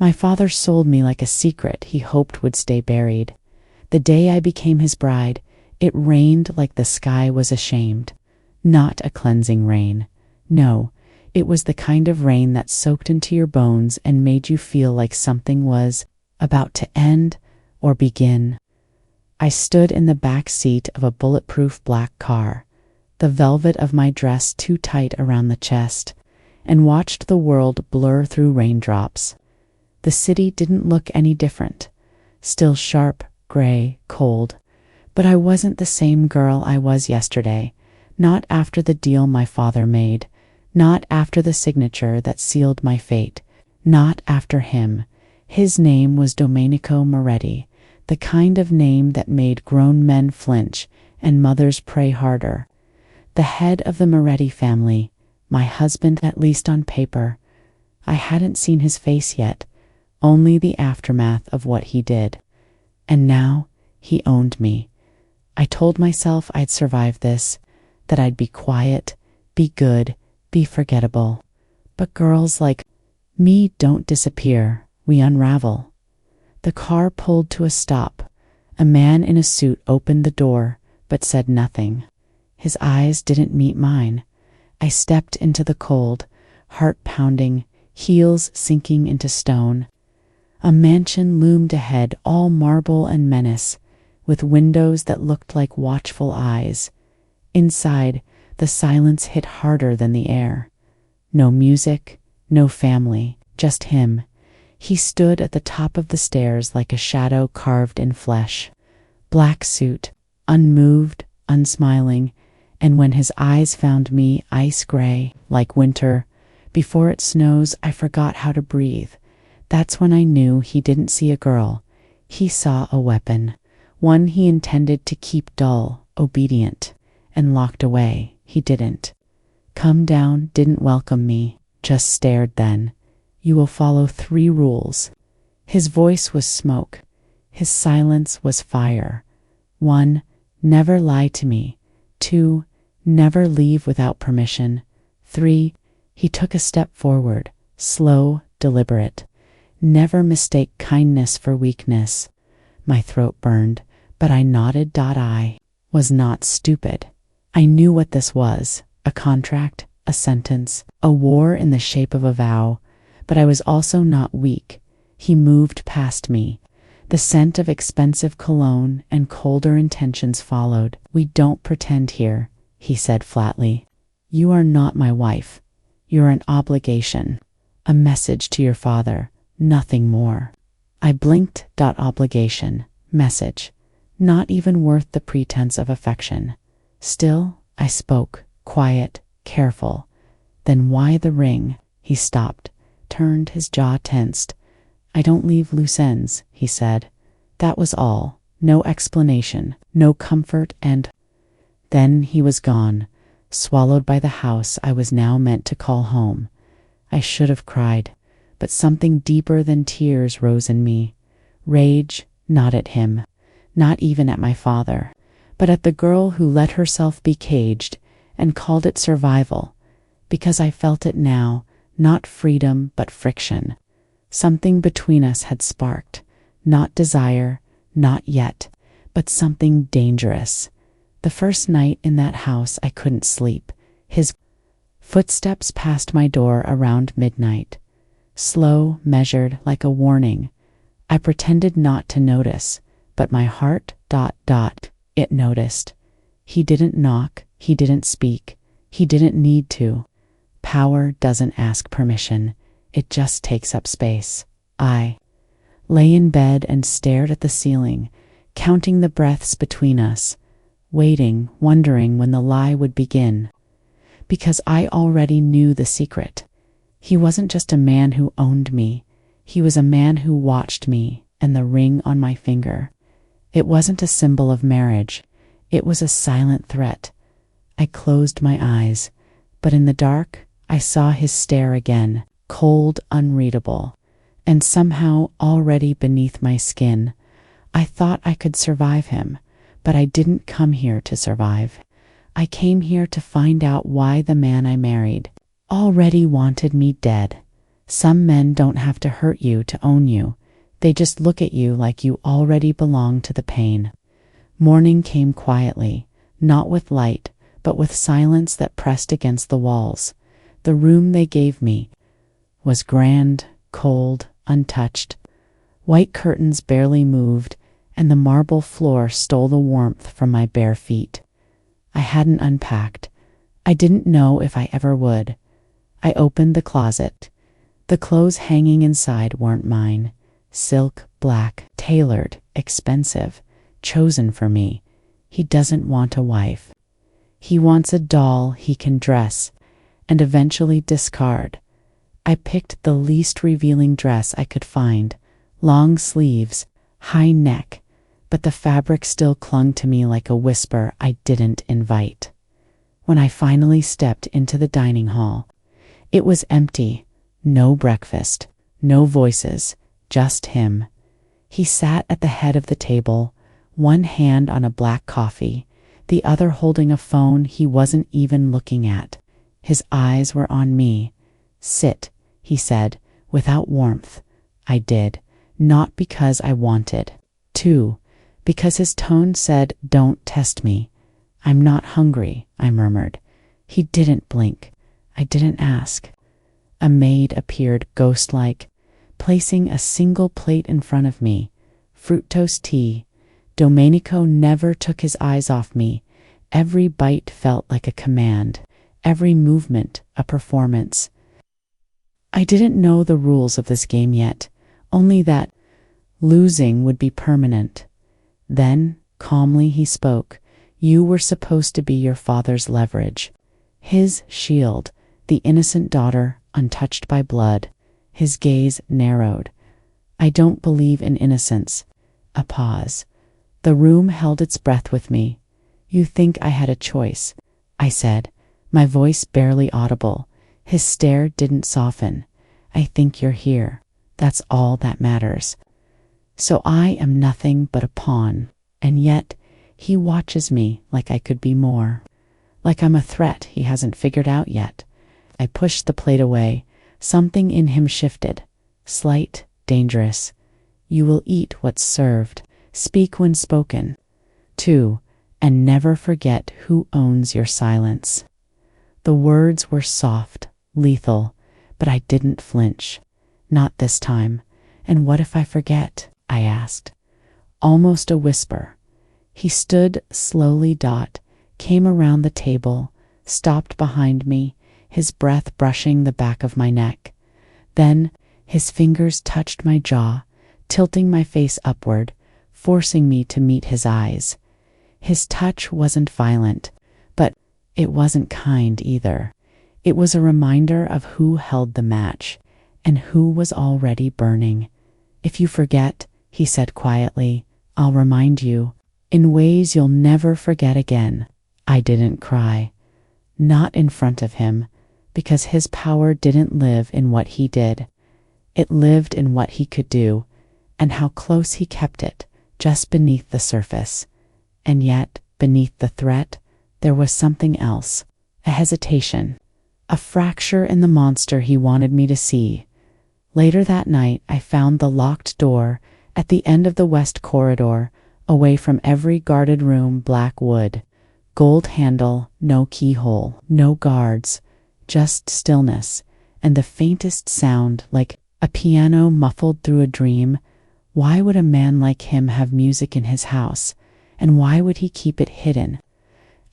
My father sold me like a secret he hoped would stay buried. The day I became his bride, it rained like the sky was ashamed. Not a cleansing rain. No, it was the kind of rain that soaked into your bones and made you feel like something was about to end or begin. I stood in the back seat of a bulletproof black car, the velvet of my dress too tight around the chest, and watched the world blur through raindrops. The city didn't look any different, still sharp, gray, cold, but I wasn't the same girl I was yesterday, not after the deal my father made, not after the signature that sealed my fate, not after him. His name was Domenico Moretti, the kind of name that made grown men flinch and mothers pray harder. The head of the Moretti family, my husband at least on paper. I hadn't seen his face yet, only the aftermath of what he did. And now he owned me. I told myself I'd survive this, that I'd be quiet, be good, be forgettable. But girls like me don't disappear, we unravel. The car pulled to a stop. A man in a suit opened the door, but said nothing. His eyes didn't meet mine. I stepped into the cold, heart pounding, heels sinking into stone. A mansion loomed ahead, all marble and menace, with windows that looked like watchful eyes. Inside, the silence hit harder than the air. No music, no family, just him. He stood at the top of the stairs like a shadow carved in flesh. Black suit, unmoved, unsmiling, and when his eyes found me, ice gray, like winter. Before it snows, I forgot how to breathe. That's when I knew he didn't see a girl. He saw a weapon, one he intended to keep dull, obedient, and locked away. He didn't. Come down didn't welcome me, just stared then. You will follow 3 rules. His voice was smoke. His silence was fire. 1, never lie to me. 2, never leave without permission. 3, he took a step forward, slow, deliberate. Never mistake kindness for weakness. My throat burned, but I nodded. I was not stupid. I knew what this was, a contract, a sentence, a war in the shape of a vow, but I was also not weak. He moved past me. The scent of expensive cologne and colder intentions followed. We don't pretend here, he said flatly. You are not my wife. You're an obligation, a message to your father. Nothing more. I blinked. Obligation, message, not even worth the pretense of affection. Still, I spoke, quiet, careful. Then why the ring? He stopped, turned, his jaw tensed. I don't leave loose ends, he said. That was all. No explanation, no comfort, and then he was gone, swallowed by the house I was now meant to call home. I should have cried. But something deeper than tears rose in me. Rage, not at him, not even at my father, but at the girl who let herself be caged and called it survival, because I felt it now, not freedom but friction. Something between us had sparked, not desire, not yet, but something dangerous. The first night in that house I couldn't sleep. His footsteps passed my door around midnight. Slow, measured, like a warning. I pretended not to notice, but my heart, it noticed. He didn't knock, he didn't speak, he didn't need to. Power doesn't ask permission, it just takes up space. I lay in bed and stared at the ceiling, counting the breaths between us, waiting, wondering when the lie would begin. Because I already knew the secret. He wasn't just a man who owned me. He was a man who watched me and the ring on my finger. It wasn't a symbol of marriage. It was a silent threat. I closed my eyes, but in the dark, I saw his stare again, cold, unreadable, and somehow already beneath my skin. I thought I could survive him, but I didn't come here to survive. I came here to find out why the man I married already wanted me dead. Some men don't have to hurt you to own you. They just look at you like you already belong to the pain. Morning came quietly, not with light, but with silence that pressed against the walls. The room they gave me was grand, cold, untouched. White curtains barely moved, and the marble floor stole the warmth from my bare feet. I hadn't unpacked. I didn't know if I ever would. I opened the closet. The clothes hanging inside weren't mine. Silk, black, tailored, expensive, chosen for me. He doesn't want a wife. He wants a doll he can dress and eventually discard. I picked the least revealing dress I could find, long sleeves, high neck, but the fabric still clung to me like a whisper I didn't invite. When I finally stepped into the dining hall, it was empty. No breakfast, no voices, just him. He sat at the head of the table, one hand on a black coffee, the other holding a phone he wasn't even looking at. His eyes were on me. "Sit," he said, without warmth. I did, not because I wanted to, because his tone said, "Don't test me." "I'm not hungry," I murmured. He didn't blink. I didn't ask. A maid appeared ghost-like, placing a single plate in front of me. Fructose tea. Domenico never took his eyes off me. Every bite felt like a command, every movement a performance. I didn't know the rules of this game yet, only that losing would be permanent. Then, calmly he spoke. "You were supposed to be your father's leverage, his shield, the innocent daughter, untouched by blood." His gaze narrowed. "I don't believe in innocence." A pause. The room held its breath with me. "You think I had a choice," I said, my voice barely audible. His stare didn't soften. "I think you're here. That's all that matters. So I am nothing but a pawn, and yet he watches me like I could be more. Like I'm a threat he hasn't figured out yet." I pushed the plate away. Something in him shifted. Slight, dangerous. "You will eat what's served. Speak when spoken. 2. And never forget who owns your silence." The words were soft, lethal, but I didn't flinch. Not this time. "And what if I forget?" I asked. Almost a whisper. He stood slowly, came around the table, stopped behind me, his breath brushing the back of my neck. Then his fingers touched my jaw, tilting my face upward, forcing me to meet his eyes. His touch wasn't violent, but it wasn't kind either. It was a reminder of who held the match and who was already burning. "If you forget," he said quietly, "I'll remind you in ways you'll never forget again." I didn't cry. Not in front of him, because his power didn't live in what he did. It lived in what he could do, and how close he kept it, just beneath the surface. And yet, beneath the threat, there was something else, a hesitation, a fracture in the monster he wanted me to see. Later that night, I found the locked door at the end of the west corridor, away from every guarded room, black wood. Gold handle, no keyhole, no guards, just stillness, and the faintest sound like a piano muffled through a dream. Why would a man like him have music in his house, and why would he keep it hidden?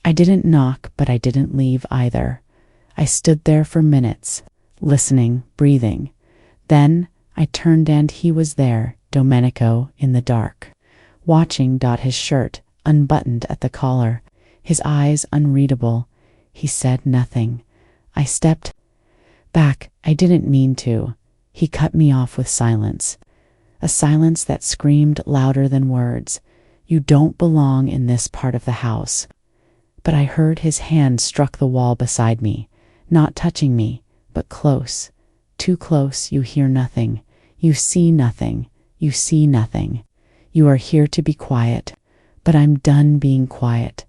I didn't knock, but I didn't leave either. I stood there for minutes, listening, breathing. Then I turned and he was there, Domenico, in the dark, watching. His shirt unbuttoned at the collar, his eyes unreadable. He said nothing. I stepped back. I didn't mean to. He cut me off with silence. A silence that screamed louder than words. "You don't belong in this part of the house." But I heard his hand struck the wall beside me, not touching me, but close. Too close. "You hear nothing. You see nothing. You see nothing. You are here to be quiet." But I'm done being quiet.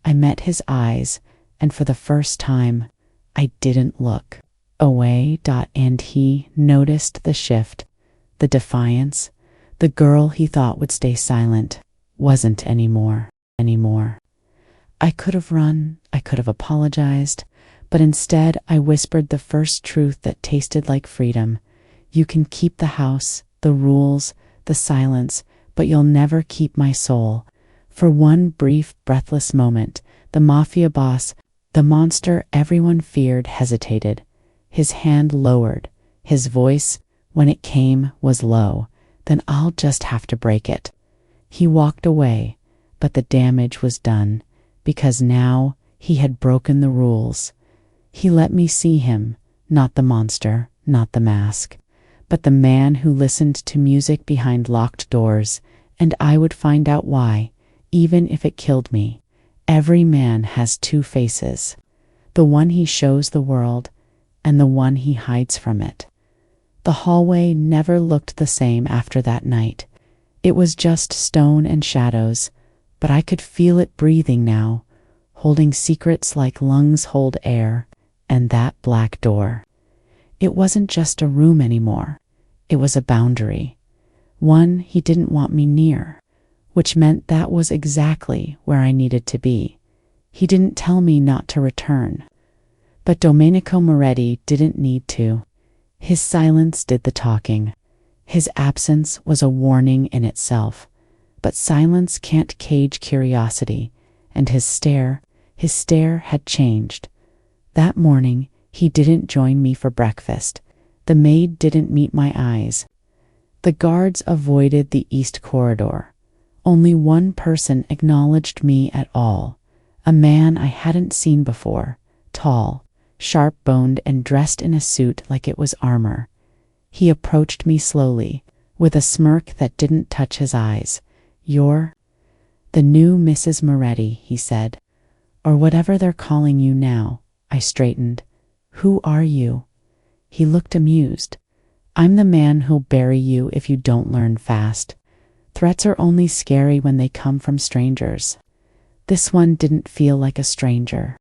I met his eyes, and for the first time, I didn't look away. And he noticed the shift, the defiance. The girl he thought would stay silent wasn't anymore. I could have run, I could have apologized, but instead I whispered the first truth that tasted like freedom. You can keep the house, the rules, the silence, but you'll never keep my soul. For one brief, breathless moment, the mafia boss, the monster everyone feared, hesitated. His hand lowered. His voice, when it came, was low. Then I'll just have to break it. He walked away, but the damage was done, because now he had broken the rules. He let me see him, not the monster, not the mask, but the man who listened to music behind locked doors, and I would find out why, even if it killed me. Every man has two faces, the one he shows the world and the one he hides from it. The hallway never looked the same after that night. It was just stone and shadows, but I could feel it breathing now, holding secrets like lungs hold air. And that black door. It wasn't just a room anymore. It was a boundary. One he didn't want me near, which meant that was exactly where I needed to be. He didn't tell me not to return. But Domenico Moretti didn't need to. His silence did the talking. His absence was a warning in itself. But silence can't cage curiosity, and his stare had changed. That morning, he didn't join me for breakfast. The maid didn't meet my eyes. The guards avoided the east corridor. Only one person acknowledged me at all, a man I hadn't seen before, tall, sharp-boned, and dressed in a suit like it was armor. He approached me slowly, with a smirk that didn't touch his eyes. "You're the new Mrs. Moretti," he said. "Or whatever they're calling you now." I straightened. "Who are you?" He looked amused. "I'm the man who'll bury you if you don't learn fast. Threats are only scary when they come from strangers. This one didn't feel like a stranger.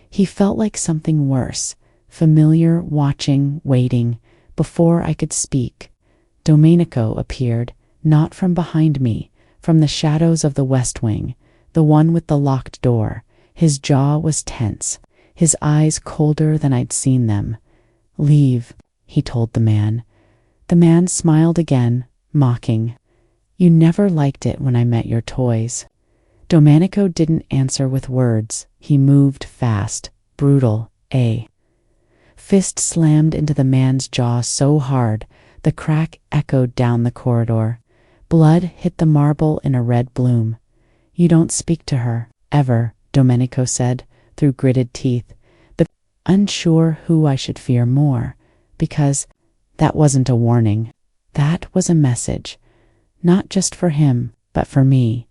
He felt like something worse, familiar, watching, waiting. Before I could speak, Domenico appeared, not from behind me, from the shadows of the West Wing, the one with the locked door. His jaw was tense, his eyes colder than I'd seen them. "Leave," he told the man. The man smiled again, mocking. "You never liked it when I met your toys." Domenico didn't answer with words. He moved fast, brutal. A fist slammed into the man's jaw so hard, the crack echoed down the corridor. Blood hit the marble in a red bloom. "You don't speak to her, ever," Domenico said, through gritted teeth, but unsure who I should fear more, because that wasn't a warning. That was a message, not just for him, but for me.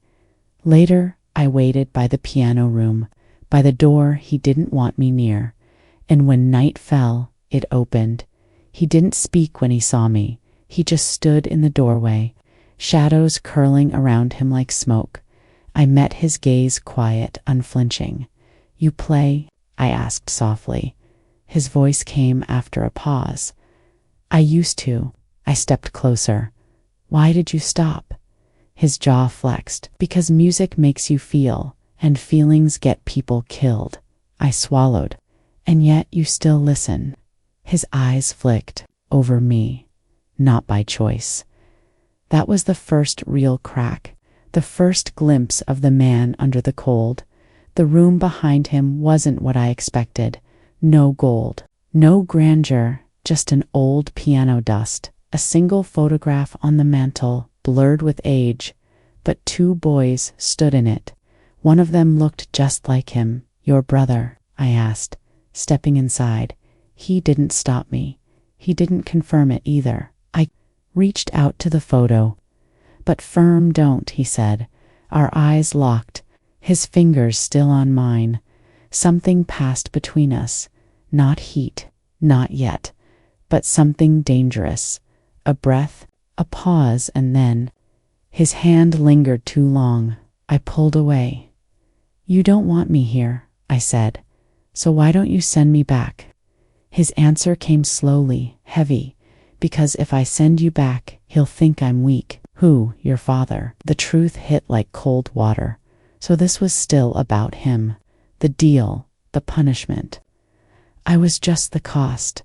Later, I waited by the piano room, by the door he didn't want me near, and when night fell, it opened. He didn't speak when he saw me. He just stood in the doorway, shadows curling around him like smoke. I met his gaze, quiet, unflinching. "You play?" I asked softly. His voice came after a pause. "I used to." I stepped closer. "Why did you stop?" His jaw flexed. "Because music makes you feel, and feelings get people killed." I swallowed. "And yet you still listen." His eyes flicked over me, not by choice. That was the first real crack, the first glimpse of the man under the cold. The room behind him wasn't what I expected. No gold, no grandeur, just an old piano dust, a single photograph on the mantel, blurred with age, but two boys stood in it. One of them looked just like him. "Your brother?" I asked, stepping inside. He didn't stop me. He didn't confirm it either. I reached out to the photo. "But firm don't," he said. Our eyes locked, his fingers still on mine. Something passed between us. Not heat, not yet, but something dangerous. A breath, a pause, and then his hand lingered too long. I pulled away. "You don't want me here," I said. "So why don't you send me back?" His answer came slowly, heavy. Because if I send you back, he'll think I'm weak. Who? Your father. The truth hit like cold water. So this was still about him. The deal, the punishment. I was just the cost.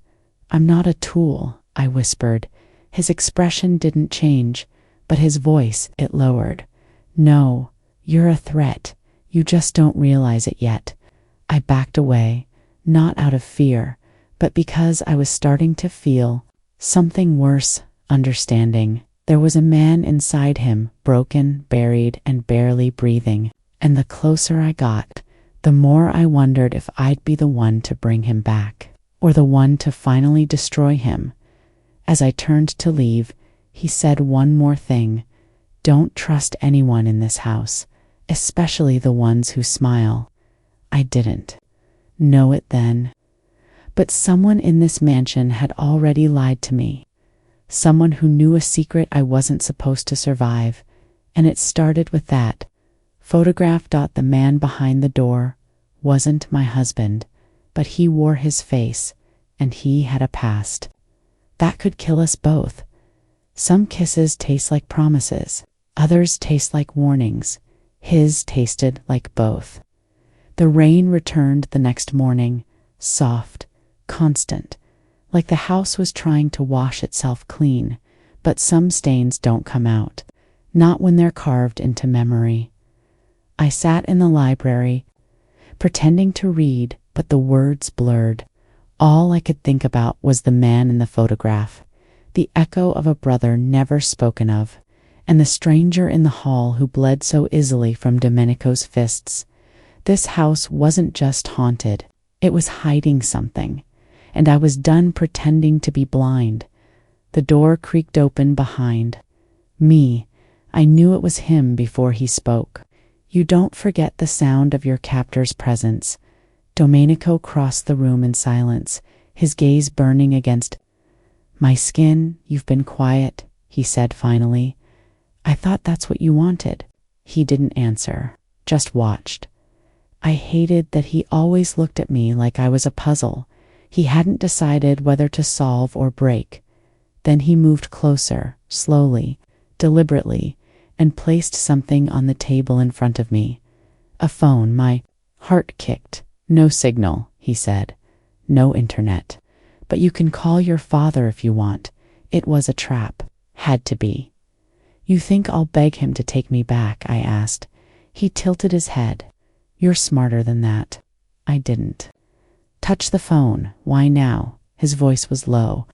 I'm not a tool, I whispered. His expression didn't change, but his voice, it lowered. No, you're a threat. You just don't realize it yet. I backed away, not out of fear, but because I was starting to feel something worse, understanding. There was a man inside him, broken, buried, and barely breathing. And the closer I got, the more I wondered if I'd be the one to bring him back, or the one to finally destroy him. As I turned to leave, he said one more thing. Don't trust anyone in this house, especially the ones who smile. I didn't know it then. But someone in this mansion had already lied to me. Someone who knew a secret I wasn't supposed to survive. And it started with that photograph. The man behind the door wasn't my husband, but he wore his face, and he had a past. That could kill us both. Some kisses taste like promises, others taste like warnings. His tasted like both. The rain returned the next morning, soft, constant, like the house was trying to wash itself clean, but some stains don't come out, not when they're carved into memory. I sat in the library, pretending to read, but the words blurred. All I could think about was the man in the photograph, the echo of a brother never spoken of, and the stranger in the hall who bled so easily from Domenico's fists. This house wasn't just haunted, it was hiding something, and I was done pretending to be blind. The door creaked open behind me. I knew it was him before he spoke. You don't forget the sound of your captor's presence. Domenico crossed the room in silence, his gaze burning against my skin. You've been quiet, he said finally. I thought that's what you wanted. He didn't answer, just watched. I hated that he always looked at me like I was a puzzle. He hadn't decided whether to solve or break. Then he moved closer, slowly, deliberately, and placed something on the table in front of me. A phone. My heart kicked. No signal, he said. No internet. But you can call your father if you want. It was a trap. Had to be. You think I'll beg him to take me back? I asked. He tilted his head. You're smarter than that. I didn't touch the phone. Why now? His voice was low.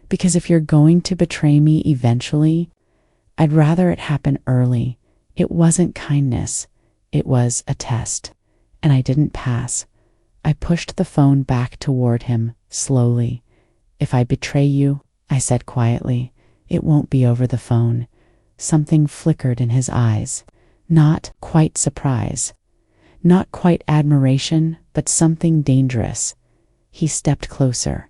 Because if you're going to betray me eventually, I'd rather it happen early. It wasn't kindness. It was a test. And I didn't pass. I pushed the phone back toward him, slowly. If I betray you, I said quietly, it won't be over the phone. Something flickered in his eyes. Not quite surprise. Not quite admiration, but something dangerous. He stepped closer.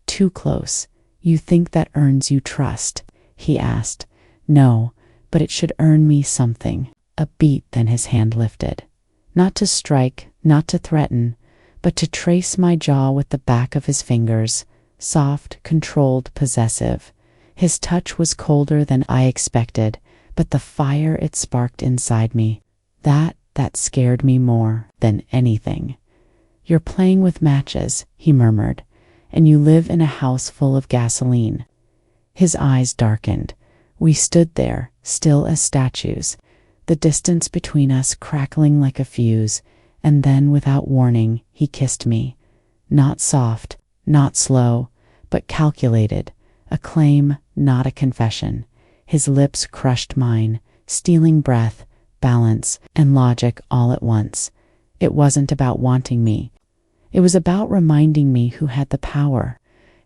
Too close. You think that earns you trust? He asked. No, but it should earn me something. A beat. Then his hand lifted. Not to strike, not to threaten, but to trace my jaw with the back of his fingers. Soft, controlled, possessive. His touch was colder than I expected, but the fire it sparked inside me, that scared me more than anything. You're playing with matches, he murmured, and you live in a house full of gasoline. His eyes darkened. We stood there, still as statues, the distance between us crackling like a fuse, and then, without warning, he kissed me. Not soft, not slow, but calculated. A claim, not a confession. His lips crushed mine, stealing breath, balance, and logic all at once. It wasn't about wanting me. It was about reminding me who had the power,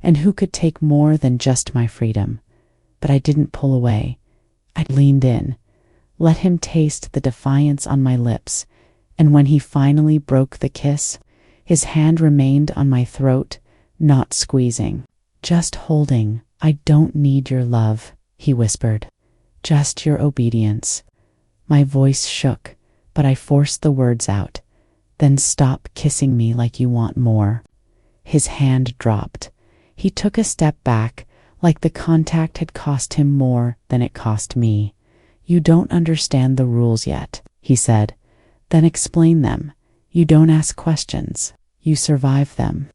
and who could take more than just my freedom. But I didn't pull away. I leaned in, let him taste the defiance on my lips, and when he finally broke the kiss, his hand remained on my throat, not squeezing, just holding. I don't need your love, he whispered, just your obedience. My voice shook, but I forced the words out. Then stop kissing me like you want more. His hand dropped. He took a step back, like the contact had cost him more than it cost me. "You don't understand the rules yet," he said. "Then explain them. You don't ask questions. You survive them."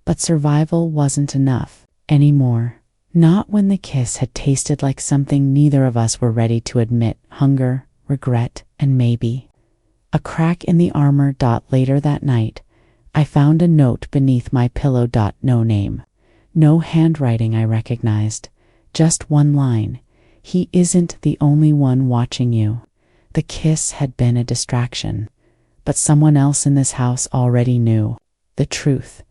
But survival wasn't enough anymore. Not when the kiss had tasted like something neither of us were ready to admit: hunger, regret, and maybe. A crack in the armor. Later that night, I found a note beneath my pillow. No name. No handwriting I recognized. Just one line: "He isn't the only one watching you." The kiss had been a distraction, but someone else in this house already knew the truth,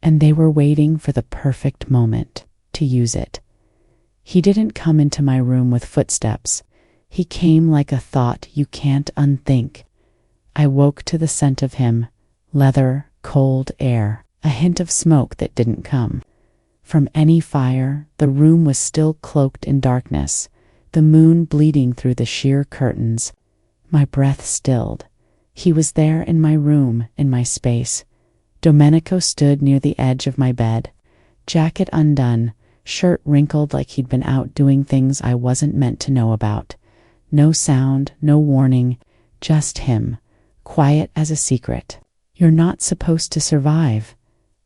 and they were waiting for the perfect moment to use it. He didn't come into my room with footsteps. He came like a thought you can't unthink. I woke to the scent of him: leather, cold air, a hint of smoke that didn't come from any fire. The room was still cloaked in darkness, the moon bleeding through the sheer curtains. My breath stilled. He was there in my room, in my space. Domenico stood near the edge of my bed, jacket undone, shirt wrinkled like he'd been out doing things I wasn't meant to know about. No sound, no warning, just him, quiet as a secret. "You're not supposed to survive."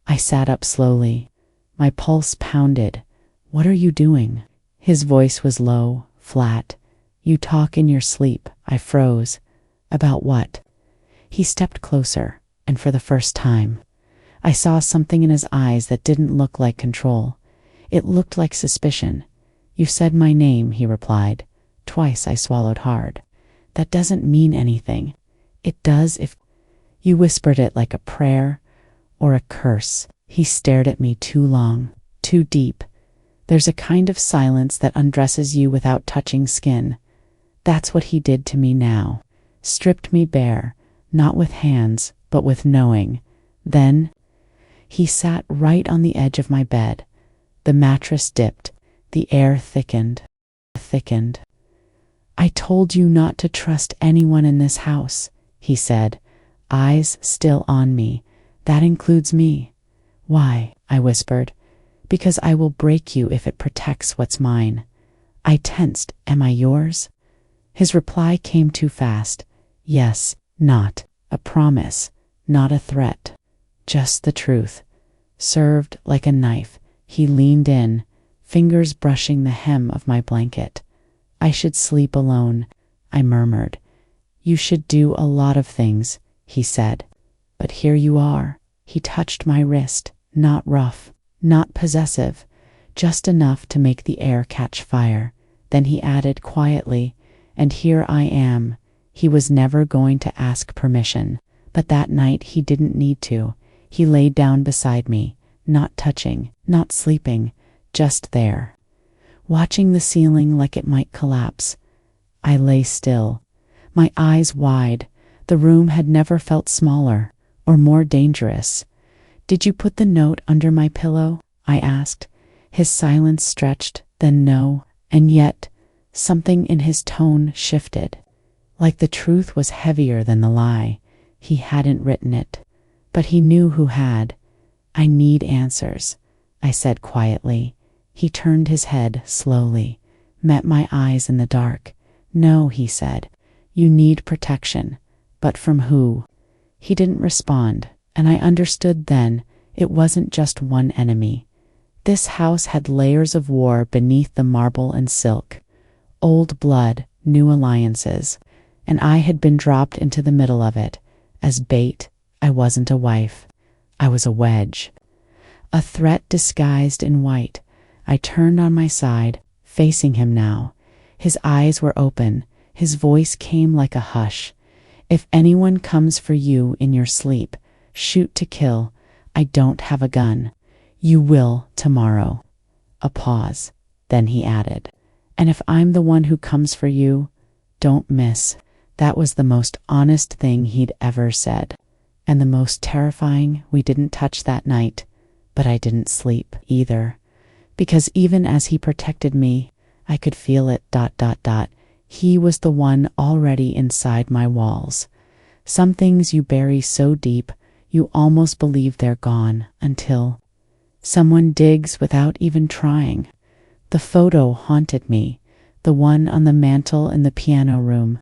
I sat up slowly. My pulse pounded. "What are you doing?" His voice was low, flat. "You talk in your sleep." I froze. "About what?" He stepped closer, and for the first time, I saw something in his eyes that didn't look like control. It looked like suspicion. "You said my name," he replied. Twice. I swallowed hard. "That doesn't mean anything." "It does if you whispered it like a prayer or a curse." He stared at me too long, too deep. There's a kind of silence that undresses you without touching skin. That's what he did to me now. Stripped me bare, not with hands, but with knowing. Then he sat right on the edge of my bed. The mattress dipped. The air thickened. "I told you not to trust anyone in this house," he said, eyes still on me. "That includes me." "Why?" I whispered. "Because I will break you if it protects what's mine." I tensed. "Am I yours?" His reply came too fast. "Yes, not a promise, not a threat, just the truth." Served like a knife, he leaned in, fingers brushing the hem of my blanket. "I should sleep alone," I murmured. "You should do a lot of things," he said. "But here you are." He touched my wrist, not rough, not possessive, just enough to make the air catch fire. Then he added quietly, "And here I am." He was never going to ask permission, but that night he didn't need to. He laid down beside me, not touching, not sleeping, just there, watching the ceiling like it might collapse. I lay still, my eyes wide. The room had never felt smaller or more dangerous. "Did you put the note under my pillow?" I asked. His silence stretched, then no, and yet something in his tone shifted. Like the truth was heavier than the lie. He hadn't written it, but he knew who had. "I need answers," I said quietly. He turned his head slowly, met my eyes in the dark. "No," he said, "you need protection. But from who?" He didn't respond, and I understood then it wasn't just one enemy. This house had layers of war beneath the marble and silk. Old blood, new alliances, and I had been dropped into the middle of it. As bait, I wasn't a wife. I was a wedge. A threat disguised in white. I turned on my side, facing him now. His eyes were open. His voice came like a hush. "If anyone comes for you in your sleep, shoot to kill. I don't have a gun. You will tomorrow." A pause. Then he added, "And if I'm the one who comes for you, don't miss." That was the most honest thing he'd ever said. And the most terrifying. We didn't touch that night, but I didn't sleep either. Because even as he protected me, I could feel it. He was the one already inside my walls. Some things you bury so deep, You almost believe they're gone until someone digs without even trying. The photo haunted me, the one on the mantel in the piano room.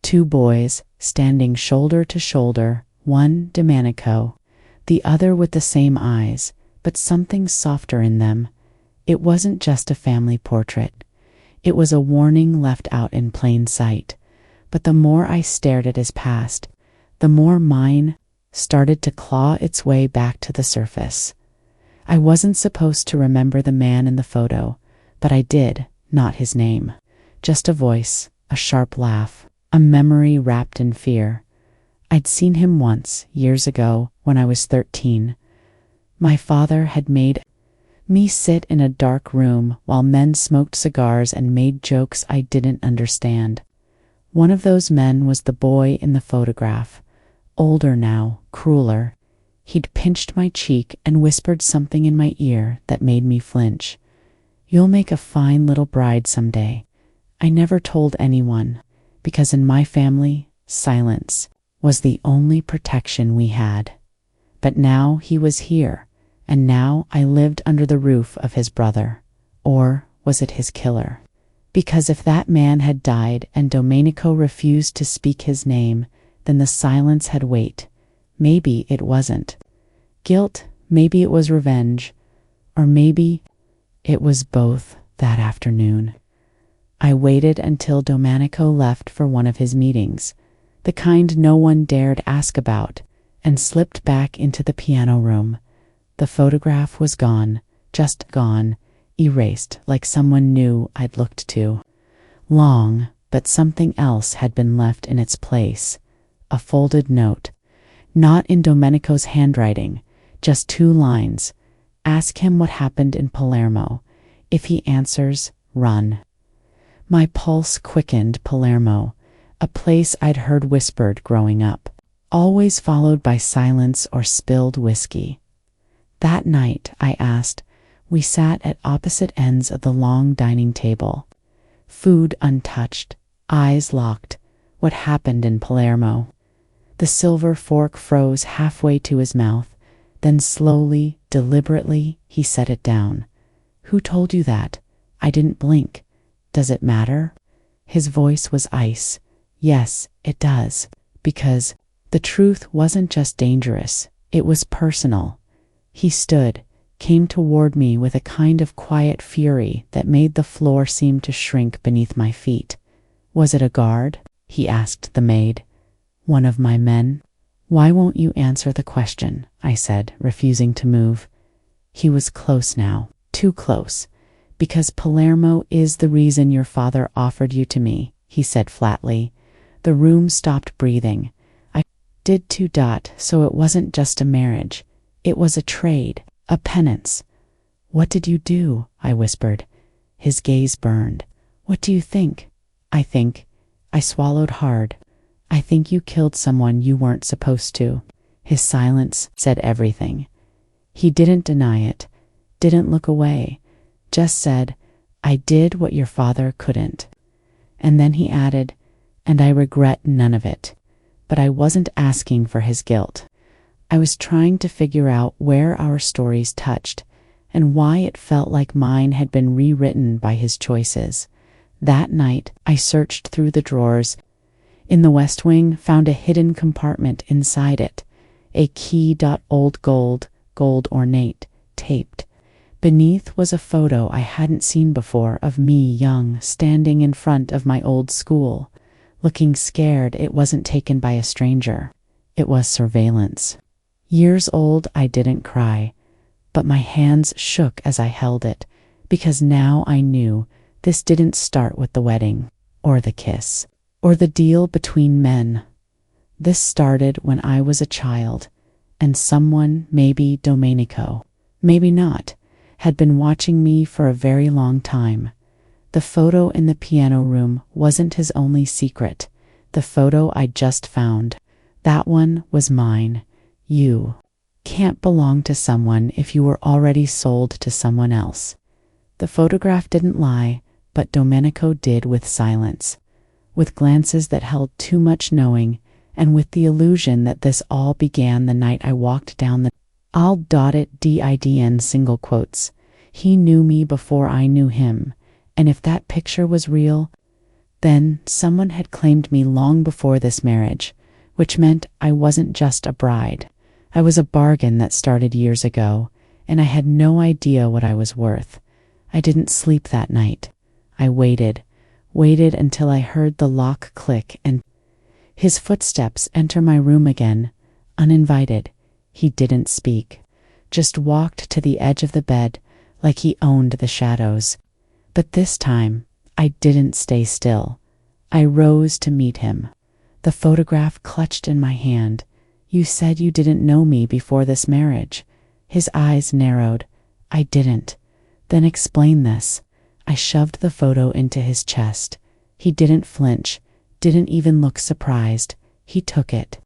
Two boys standing shoulder to shoulder, one Domenico, the other with the same eyes, but something softer in them. It wasn't just a family portrait. It was a warning left out in plain sight. But the more I stared at his past, the more mine started to claw its way back to the surface. I wasn't supposed to remember the man in the photo, but I did, not his name. Just a voice, a sharp laugh, a memory wrapped in fear. I'd seen him once, years ago, when I was 13. My father had made me sit in a dark room while men smoked cigars and made jokes I didn't understand. One of those men was the boy in the photograph, older now, crueler. He'd pinched my cheek and whispered something in my ear that made me flinch. "You'll make a fine little bride someday." I never told anyone, because in my family, silence was the only protection we had. But now he was here, and now I lived under the roof of his brother. Or was it his killer? Because if that man had died and Domenico refused to speak his name, then the silence had weight. Maybe it wasn't guilt, maybe it was revenge, or maybe it was both that afternoon. I waited until Domenico left for one of his meetings, the kind no one dared ask about, and slipped back into the piano room. The photograph was gone, just gone, erased like someone new I'd looked to. Long, but something else had been left in its place. A folded note. Not in Domenico's handwriting, just 2 lines. Ask him what happened in Palermo. If he answers, run. My pulse quickened. Palermo, a place I'd heard whispered growing up, always followed by silence or spilled whiskey. That night, I asked, we sat at opposite ends of the long dining table. Food untouched, eyes locked. What happened in Palermo? The silver fork froze halfway to his mouth. Then slowly, deliberately, he set it down. "Who told you that?" I didn't blink. "Does it matter?" His voice was ice. "Yes, it does. Because the truth wasn't just dangerous, it was personal." He stood, came toward me with a kind of quiet fury that made the floor seem to shrink beneath my feet. "Was it a guard?" he asked the maid. "One of my men?" "Why won't you answer the question?" I said, refusing to move. He was close now, too close. "Because Palermo is the reason your father offered you to me," he said flatly. The room stopped breathing. I did too. So it wasn't just a marriage. It was a trade, a penance. "What did you do?" I whispered. His gaze burned. "What do you think?" I swallowed hard. "I think you killed someone you weren't supposed to." His silence said everything. He didn't deny it, didn't look away, just said, "I did what your father couldn't." And then he added, "And I regret none of it." But I wasn't asking for his guilt. I was trying to figure out where our stories touched, and why it felt like mine had been rewritten by his choices. That night, I searched through the drawers in the West Wing, found a hidden compartment inside it, a key. Old gold ornate, taped. Beneath was a photo I hadn't seen before of me young, standing in front of my old school, looking scared. It wasn't taken by a stranger. It was surveillance. Years old, I didn't cry, but my hands shook as I held it, because now I knew this didn't start with the wedding, or the kiss, or the deal between men. This started when I was a child, and someone, maybe Domenico, maybe not, had been watching me for a very long time. The photo in the piano room wasn't his only secret. The photo I'd just found, that one was mine. You can't belong to someone if you were already sold to someone else. The photograph didn't lie, but Domenico did, with silence, with glances that held too much knowing, and with the illusion that this all began the night I walked down the I'll dot it DIDN single quotes. He knew me before I knew him, and if that picture was real, then someone had claimed me long before this marriage, which meant I wasn't just a bride. I was a bargain that started years ago, and I had no idea what I was worth. I didn't sleep that night. I waited until I heard the lock click and his footsteps enter my room again, uninvited. He didn't speak, just walked to the edge of the bed like he owned the shadows. But this time, I didn't stay still. I rose to meet him, the photograph clutched in my hand. You said you didn't know me before this marriage. His eyes narrowed. I didn't. Then explain this. I shoved the photo into his chest. He didn't flinch, didn't even look surprised. He took it,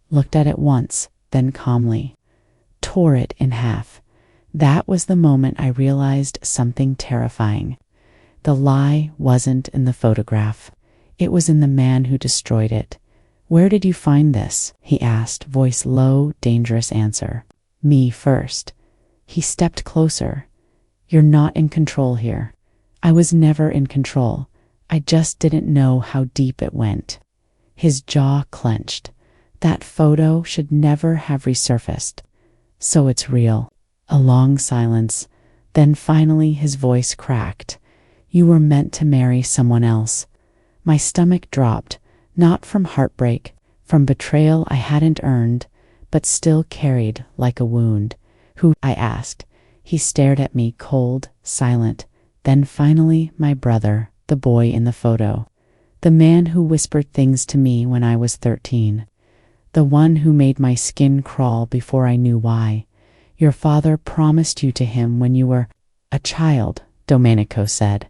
looked at it once, then calmly tore it in half. That was the moment I realized something terrifying. The lie wasn't in the photograph. It was in the man who destroyed it. Where did you find this? He asked, voice low, dangerous answer. Me first. He stepped closer. You're not in control here. I was never in control. I just didn't know how deep it went. His jaw clenched. That photo should never have resurfaced. So it's real. A long silence. Then finally his voice cracked. You were meant to marry someone else. My stomach dropped, not from heartbreak, from betrayal I hadn't earned, but still carried like a wound. Who? I asked. He stared at me, cold, silent. Then finally, my brother, the boy in the photo. The man who whispered things to me when I was 13. The one who made my skin crawl before I knew why. Your father promised you to him when you were a child, Domenico said,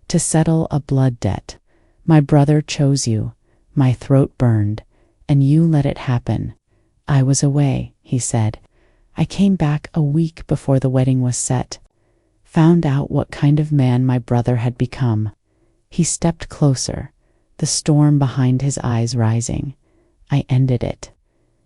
to settle a blood debt. My brother chose you. My throat burned, and you let it happen. I was away, he said. I came back a week before the wedding was set. Found out what kind of man my brother had become. He stepped closer, the storm behind his eyes rising. I ended it.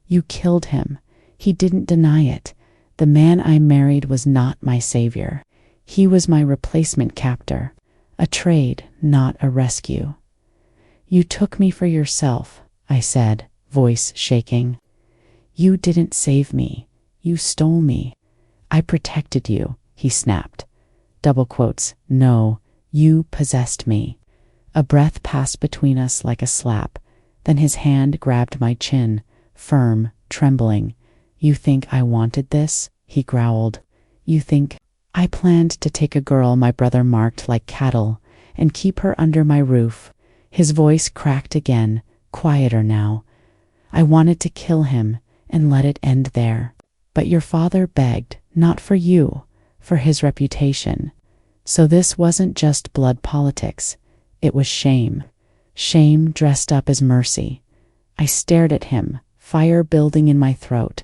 You killed him. He didn't deny it. The man I married was not my savior. He was my replacement captor. A trade, not a rescue. You took me for yourself, I said, voice shaking. You didn't save me. You stole me. I protected you, he snapped. Double quotes. No, you possessed me. A breath passed between us like a slap. Then his hand grabbed my chin, firm, trembling. You think I wanted this? He growled. You think I planned to take a girl my brother marked like cattle and keep her under my roof? His voice cracked again, quieter now. I wanted to kill him and let it end there. But your father begged, not for you, for his reputation. So this wasn't just blood politics. It was shame. Shame dressed up as mercy. I stared at him, fire building in my throat.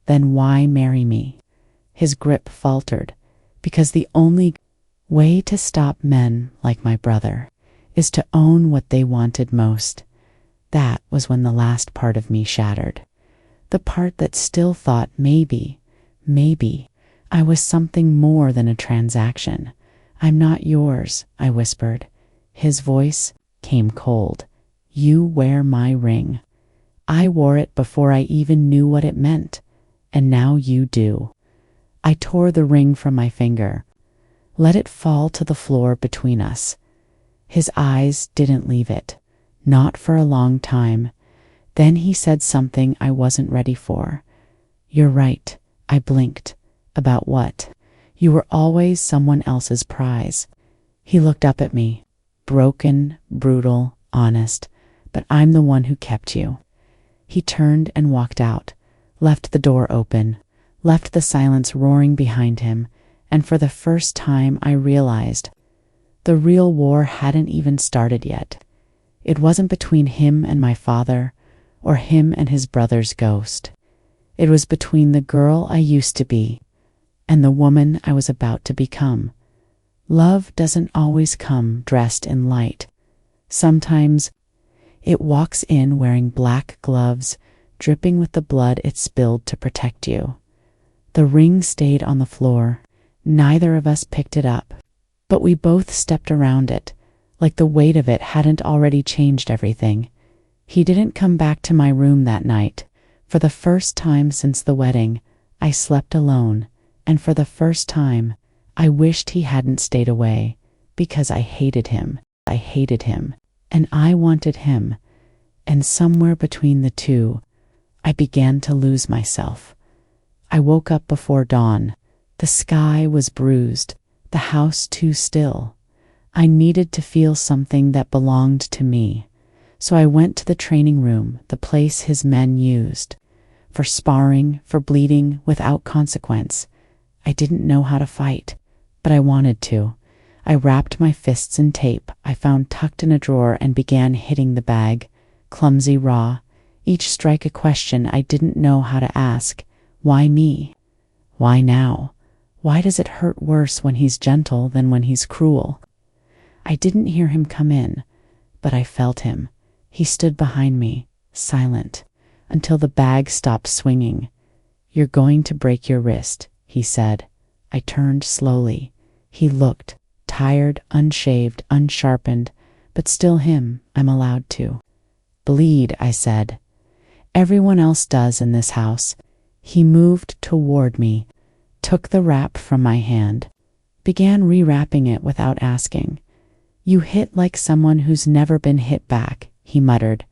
Then why marry me? His grip faltered, because the only way to stop men like my brother is to own what they wanted most. That was when the last part of me shattered. The part that still thought maybe, I was something more than a transaction. I'm not yours, I whispered. His voice came cold. You wear my ring. I wore it before I even knew what it meant, and now you do. I tore the ring from my finger, let it fall to the floor between us. His eyes didn't leave it, not for a long time. Then he said something I wasn't ready for. You're right, I blinked. About what? You were always someone else's prize. He looked up at me, broken, brutal, honest, but I'm the one who kept you. He turned and walked out, left the door open, left the silence roaring behind him, and for the first time I realized the real war hadn't even started yet. It wasn't between him and my father, or him and his brother's ghost. It was between the girl I used to be and the woman I was about to become. Love doesn't always come dressed in light. Sometimes It walks in wearing black gloves, dripping with the blood it spilled to protect you. The ring stayed on the floor. Neither of us picked it up, but we both stepped around it, like the weight of it hadn't already changed everything. He didn't come back to my room that night. For the first time since the wedding, I slept alone, and for the first time, I wished he hadn't stayed away, because I hated him. I hated him, and I wanted him, and somewhere between the two, I began to lose myself. I woke up before dawn. The sky was bruised, the house too still. I needed to feel something that belonged to me, so I went to the training room, the place his men used, for sparring, for bleeding without consequence. I didn't know how to fight, but I wanted to. I wrapped my fists in tape I found tucked in a drawer and began hitting the bag, clumsy, raw, each strike a question I didn't know how to ask. Why me? Why now? Why does it hurt worse when he's gentle than when he's cruel? I didn't hear him come in, but I felt him. He stood behind me, silent, until the bag stopped swinging. "You're going to break your wrist," he said. I turned slowly. He looked tired, unshaved, unsharpened, but still him. I'm allowed to. "Bleed," I said. "Everyone else does in this house." He moved toward me, took the wrap from my hand, began rewrapping it without asking. "You hit like someone who's never been hit back," he muttered.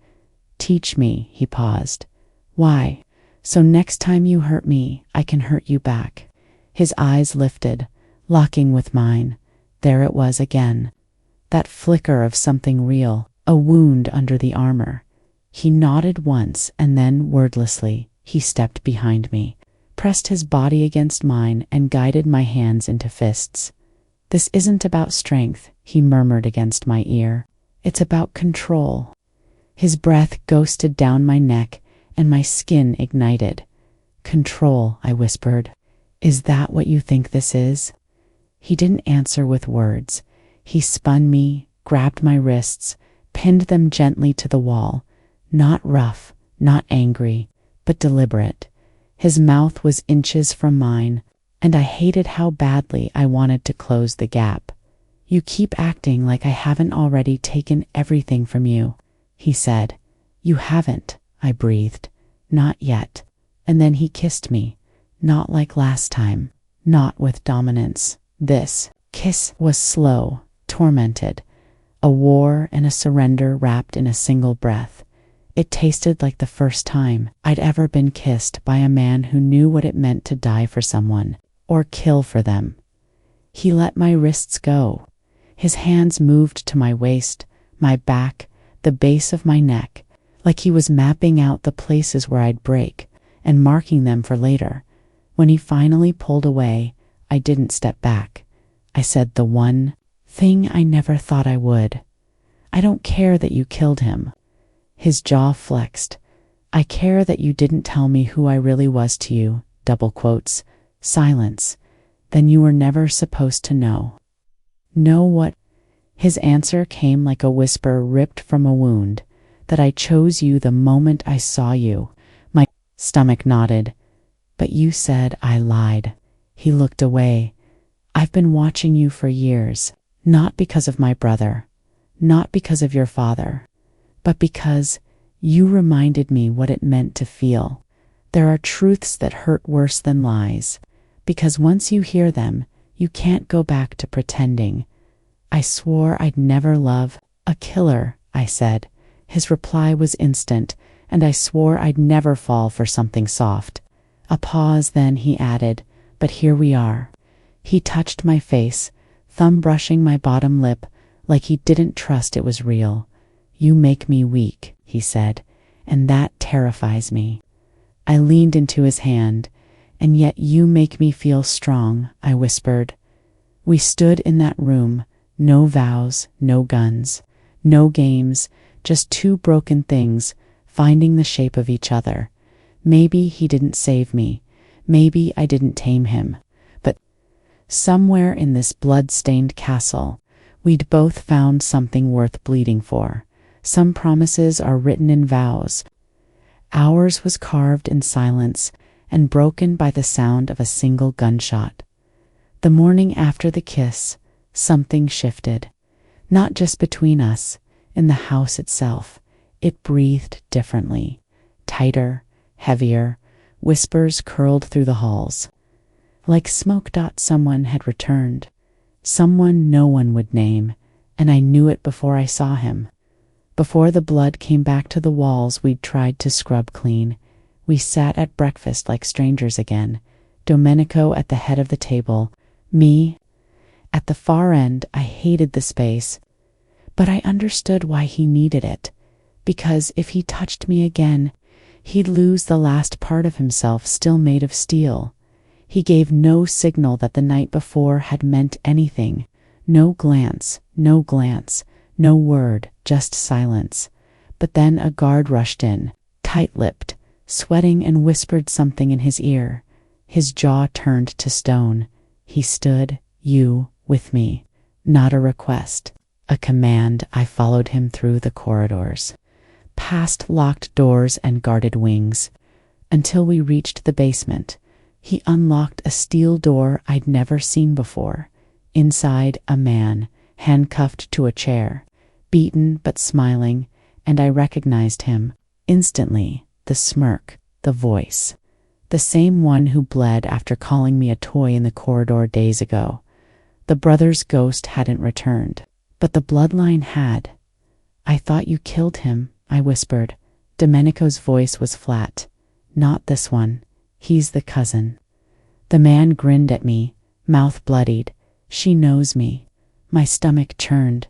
"Teach me," he paused. "Why? So next time you hurt me, I can hurt you back." His eyes lifted, locking with mine. There it was again, that flicker of something real, a wound under the armor. He nodded once, and then, wordlessly, he stepped behind me, pressed his body against mine, and guided my hands into fists. "This isn't about strength," he murmured against my ear. "It's about control." His breath ghosted down my neck, and my skin ignited. "Control," I whispered. "Is that what you think this is?" He didn't answer with words. He spun me, grabbed my wrists, pinned them gently to the wall. Not rough, not angry, but deliberate. His mouth was inches from mine, and I hated how badly I wanted to close the gap. "You keep acting like I haven't already taken everything from you," he said. "You haven't," I breathed. "Not yet." And then he kissed me, not like last time, not with dominance. This kiss was slow, tormented, a war and a surrender wrapped in a single breath. It tasted like the first time I'd ever been kissed by a man who knew what it meant to die for someone, or kill for them. He let my wrists go. His hands moved to my waist, my back, the base of my neck, like he was mapping out the places where I'd break and marking them for later. When he finally pulled away, I didn't step back. I said the one thing I never thought I would. "I don't care that you killed him." His jaw flexed. "I care that you didn't tell me who I really was to you." Double quotes. Silence. "Then you were never supposed to know." "Know what?" His answer came like a whisper ripped from a wound. "That I chose you the moment I saw you." My stomach nodded. "But you said I lied." He looked away. "I've been watching you for years, not because of my brother, not because of your father, but because you reminded me what it meant to feel. There are truths that hurt worse than lies, because once you hear them, you can't go back to pretending." "I swore I'd never love a killer," I said. His reply was instant, "and I swore I'd never fall for something soft." A pause, then he added, "But here we are." He touched my face, thumb brushing my bottom lip, like he didn't trust it was real. "You make me weak," he said, "and that terrifies me." I leaned into his hand. "And yet you make me feel strong," I whispered. We stood in that room, no vows, no guns, no games, just two broken things, finding the shape of each other. Maybe he didn't save me. Maybe I didn't tame him. But somewhere in this blood-stained castle, we'd both found something worth bleeding for. Some promises are written in vows. Ours was carved in silence and broken by the sound of a single gunshot. The morning after the kiss, something shifted. Not just between us, in the house itself. It breathed differently, tighter, heavier, whispers curled through the halls. Like smoke. Someone had returned. Someone no one would name, and I knew it before I saw him. Before the blood came back to the walls we'd tried to scrub clean, we sat at breakfast like strangers again, Domenico at the head of the table, me at the far end. I hated the space, but I understood why he needed it, because if he touched me again, he'd lose the last part of himself still made of steel. He gave no signal that the night before had meant anything, no glance, no word, just silence. But then a guard rushed in, tight-lipped, sweating, and whispered something in his ear. His jaw turned to stone. He stood, "You, with me." Not a request, a command. I followed him through the corridors, past locked doors and guarded wings, until we reached the basement. He unlocked a steel door I'd never seen before. Inside, a man, handcuffed to a chair, beaten but smiling, and I recognized him. Instantly, the smirk, the voice. The same one who bled after calling me a toy in the corridor days ago. The brother's ghost hadn't returned, but the bloodline had. "I thought you killed him," I whispered. Domenico's voice was flat. "Not this one. He's the cousin." The man grinned at me, mouth bloodied. "She knows me." My stomach churned.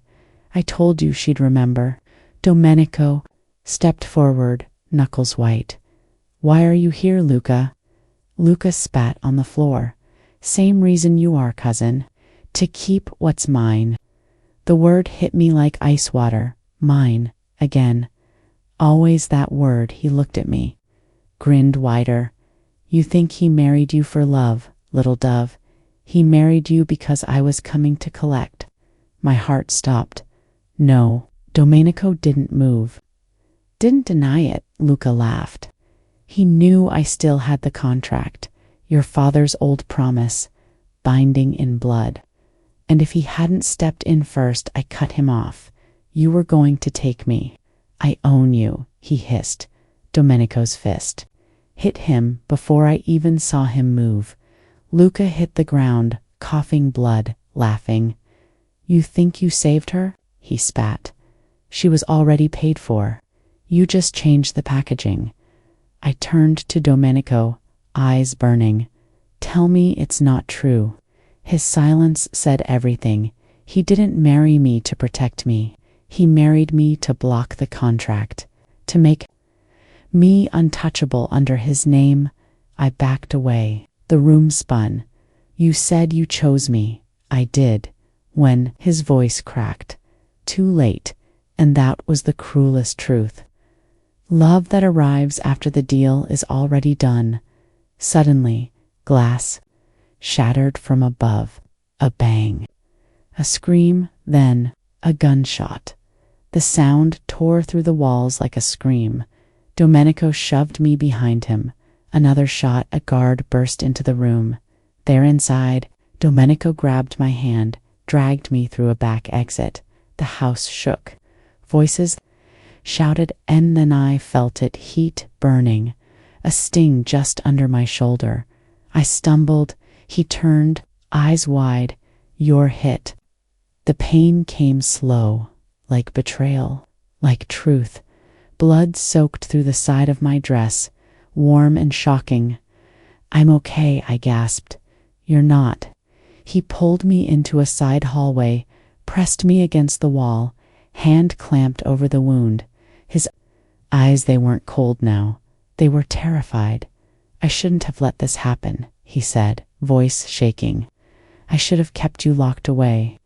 "I told you she'd remember." Domenico stepped forward, knuckles white. "Why are you here, Luca?" Luca spat on the floor. "Same reason you are, cousin. To keep what's mine." The word hit me like ice water. Mine, again. Always that word. He looked at me, grinned wider. "You think he married you for love, little dove. He married you because I was coming to collect." My heart stopped. "No." Domenico didn't move. "Didn't deny it," Luca laughed. "He knew I still had the contract, your father's old promise, binding in blood. And if he hadn't stepped in first, I cut him off. You were going to take me. I own you," he hissed. Domenico's fist hit him before I even saw him move. Luca hit the ground, coughing blood, laughing. "You think you saved her?" he spat. "She was already paid for. You just changed the packaging." I turned to Domenico, eyes burning. "Tell me it's not true." His silence said everything. He didn't marry me to protect me. He married me to block the contract, to make me untouchable under his name. I backed away. The room spun. "You said you chose me." "I did." When his voice cracked. Too late, and that was the cruelest truth. Love that arrives after the deal is already done. Suddenly, glass shattered from above. A bang. A scream, then a gunshot. The sound tore through the walls like a scream. Domenico shoved me behind him. Another shot. A guard burst into the room. There inside, Domenico grabbed my hand, dragged me through a back exit. The house shook. Voices shouted, and then I felt it, heat burning, a sting just under my shoulder. I stumbled. He turned, eyes wide. "You're hit." The pain came slow, like betrayal, like truth. Blood soaked through the side of my dress, warm and shocking. "I'm okay," I gasped. "You're not." He pulled me into a side hallway, pressed me against the wall, hand clamped over the wound. His eyes, they weren't cold now. They were terrified. "I shouldn't have let this happen," he said, voice shaking. "I should have kept you locked away."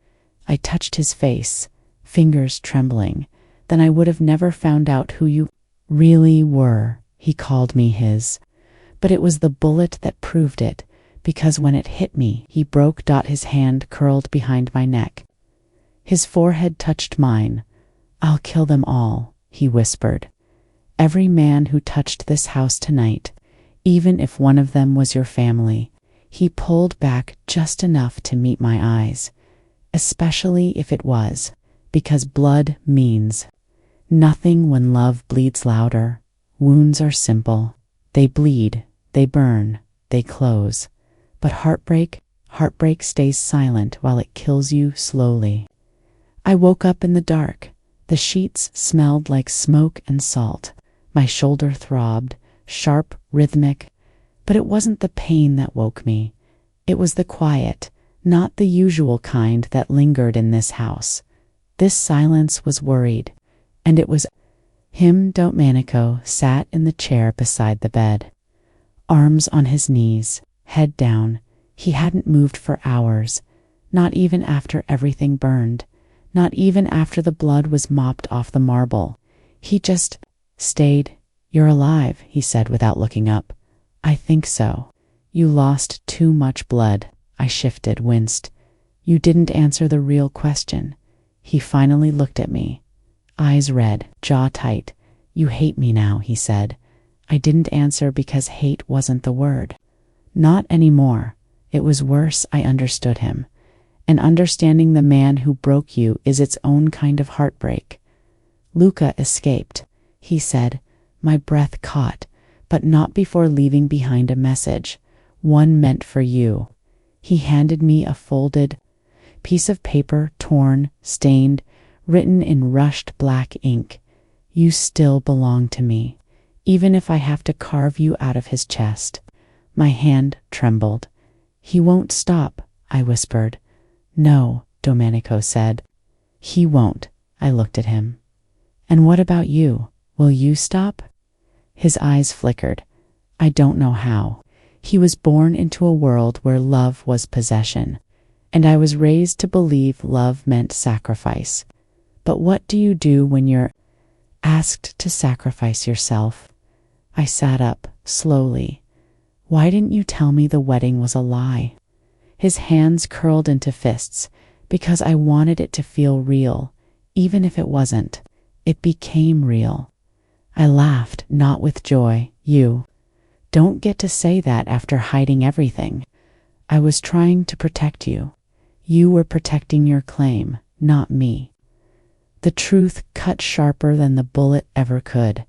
I touched his face, fingers trembling. "Then I would have never found out who you really were." He called me his. But it was the bullet that proved it, because when it hit me, he broke. His hand curled behind my neck. His forehead touched mine. I'll kill them all, he whispered. Every man who touched this house tonight, even if one of them was your family. He pulled back just enough to meet my eyes, especially if it was, because blood means nothing when love bleeds louder. Wounds are simple. They bleed, they burn, they close. But heartbreak stays silent while it kills you slowly. I woke up in the dark. The sheets smelled like smoke and salt. My shoulder throbbed, sharp, rhythmic. But it wasn't the pain that woke me. It was the quiet, not the usual kind that lingered in this house. This silence was worried, and it was him. Domenico sat in the chair beside the bed, arms on his knees, head down. He hadn't moved for hours, not even after everything burned, not even after the blood was mopped off the marble. He just stayed. You're alive, he said without looking up. I think so. You lost too much blood. I shifted, winced. You didn't answer the real question. He finally looked at me, eyes red, jaw tight. You hate me now, he said. I didn't answer because hate wasn't the word. Not anymore. It was worse. I understood him. And understanding the man who broke you is its own kind of heartbreak. Luca escaped, he said. My breath caught, but not before leaving behind a message, one meant for you. He handed me a folded piece of paper, torn, stained, written in rushed black ink. You still belong to me, even if I have to carve you out of his chest. My hand trembled. He won't stop, I whispered. No, Domenico said. He won't. I looked at him. And what about you? Will you stop? His eyes flickered. I don't know how. He was born into a world where love was possession, and I was raised to believe love meant sacrifice. But what do you do when you're asked to sacrifice yourself? I sat up, slowly. Why didn't you tell me the wedding was a lie? His hands curled into fists, because I wanted it to feel real, even if it wasn't. It became real. I laughed, not with joy. You don't get to say that after hiding everything. I was trying to protect you. You were protecting your claim, not me. The truth cut sharper than the bullet ever could.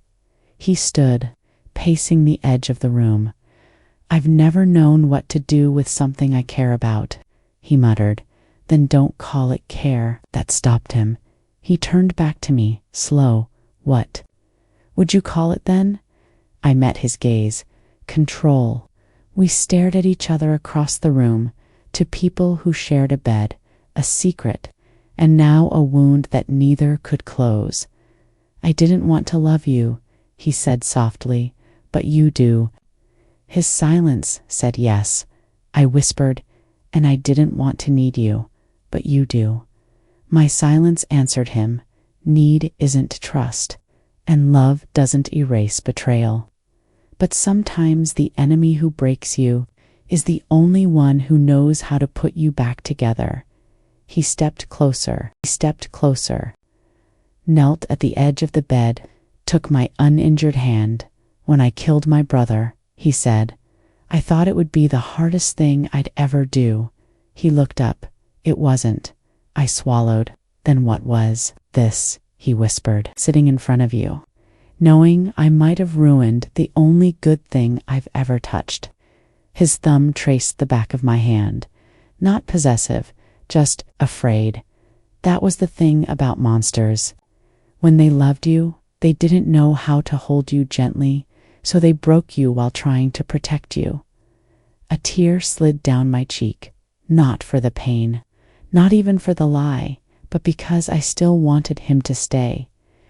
He stood, pacing the edge of the room. I've never known what to do with something I care about, he muttered. Then don't call it care. That stopped him. He turned back to me, slow. What would you call it then? I met his gaze. Control. We stared at each other across the room, to people who shared a bed, a secret, and now a wound that neither could close. I didn't want to love you, he said softly, but you do. His silence said yes. I whispered, and I didn't want to need you, but you do. My silence answered him. Need isn't trust, and love doesn't erase betrayal. But sometimes the enemy who breaks you is the only one who knows how to put you back together. He stepped closer, knelt at the edge of the bed, took my uninjured hand. When I killed my brother, he said, I thought it would be the hardest thing I'd ever do. He looked up. It wasn't. I swallowed. Then what was? This, he whispered, sitting in front of you, knowing I might have ruined the only good thing I've ever touched. His thumb traced the back of my hand. Not possessive, just afraid. That was the thing about monsters. When they loved you, they didn't know how to hold you gently, so they broke you while trying to protect you. A tear slid down my cheek, not for the pain, not even for the lie, but because I still wanted him to stay.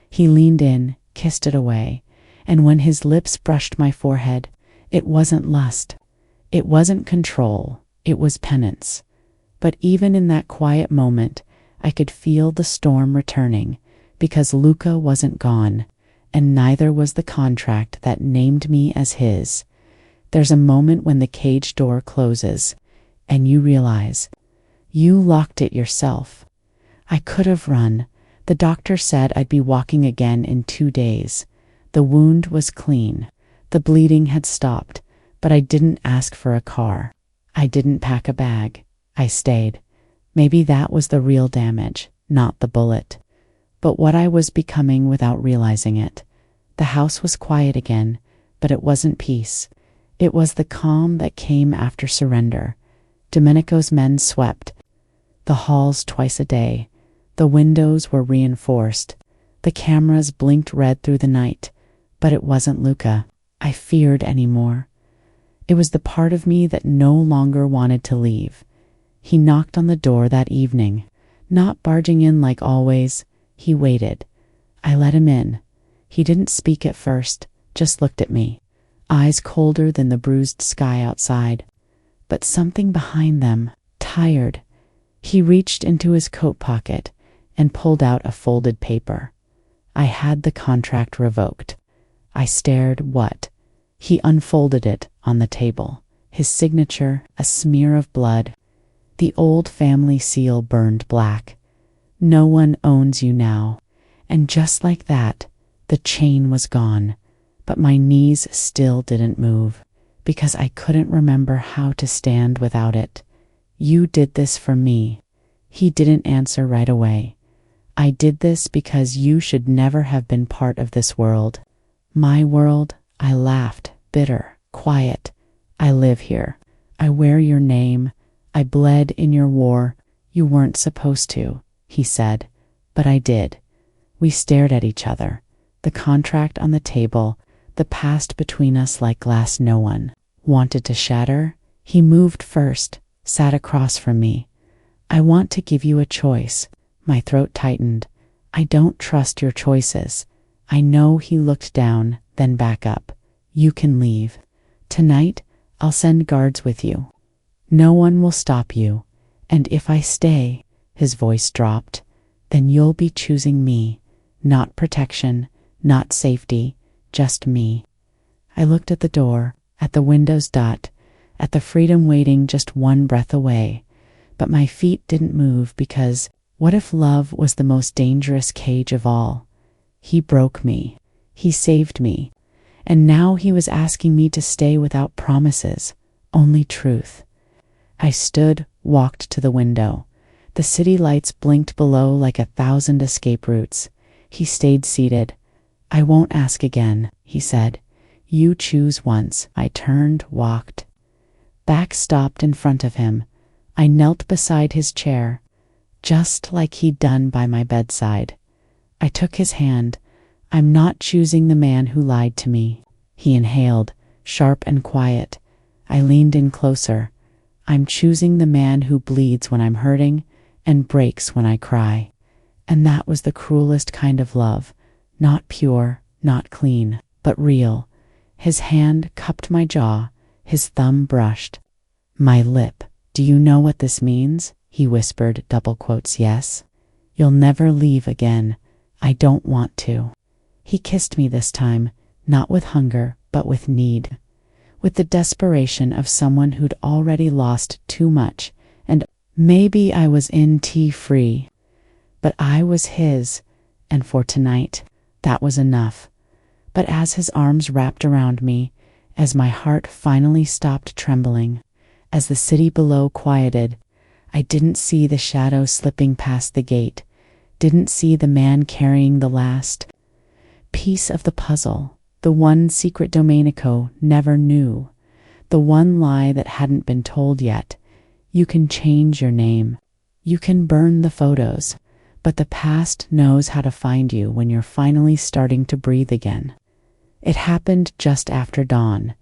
He leaned in, kissed it away, and when his lips brushed my forehead, it wasn't lust. It wasn't control. It was penance. But even in that quiet moment, I could feel the storm returning, because Luca wasn't gone, and neither was the contract that named me as his. There's a moment when the cage door closes, and you realize you locked it yourself. I could have run. The doctor said I'd be walking again in 2 days. The wound was clean. The bleeding had stopped, but I didn't ask for a car. I didn't pack a bag. I stayed. Maybe that was the real damage, not the bullet. But what I was becoming without realizing it. The house was quiet again, but it wasn't peace. It was the calm that came after surrender. Domenico's men swept the halls twice a day. The windows were reinforced. The cameras blinked red through the night. But it wasn't Luca I feared anymore. It was the part of me that no longer wanted to leave. He knocked on the door that evening, not barging in like always. He waited. I let him in. He didn't speak at first, just looked at me, eyes colder than the bruised sky outside. But something behind them, tired. He reached into his coat pocket and pulled out a folded paper. I had the contract revoked. I stared. What? He unfolded it on the table. His signature, a smear of blood. The old family seal burned black. No one owns you now. And just like that, the chain was gone. But my knees still didn't move, because I couldn't remember how to stand without it. You did this for me. He didn't answer right away. I did this because you should never have been part of this world. My world. I laughed, bitter, quiet. I live here. I wear your name. I bled in your war. You weren't supposed to, he said, but I did. We stared at each other, the contract on the table, the past between us like glass no one wanted to shatter. He moved first, sat across from me. I want to give you a choice. My throat tightened. I don't trust your choices. I know. He looked down, then back up. You can leave. Tonight, I'll send guards with you. No one will stop you. And if I stay, his voice dropped, then you'll be choosing me. Not protection, not safety, just me. I looked at the door, at the window's dot, at the freedom waiting just one breath away. But my feet didn't move because what if love was the most dangerous cage of all? He broke me. He saved me. And now he was asking me to stay without promises, only truth. I stood, walked to the window. The city lights blinked below like 1,000 escape routes. He stayed seated. I won't ask again, he said. You choose once. I turned, walked. Back stopped in front of him. I knelt beside his chair, just like he'd done by my bedside. I took his hand. I'm not choosing the man who lied to me. He inhaled, sharp and quiet. I leaned in closer. I'm choosing the man who bleeds when I'm hurting and breaks when I cry. And that was the cruelest kind of love. Not pure, not clean, but real. His hand cupped my jaw. His thumb brushed my lip. Do you know what this means? He whispered, double quotes, yes. You'll never leave again. I don't want to. He kissed me this time, not with hunger, but with need. With the desperation of someone who'd already lost too much. And maybe I was in free, but I was his, and for tonight, that was enough. But as his arms wrapped around me, as my heart finally stopped trembling, as the city below quieted, I didn't see the shadow slipping past the gate, didn't see the man carrying the last piece of the puzzle, the one secret Domenico never knew, the one lie that hadn't been told yet. You can change your name, you can burn the photos, but the past knows how to find you when you're finally starting to breathe again. It happened just after dawn.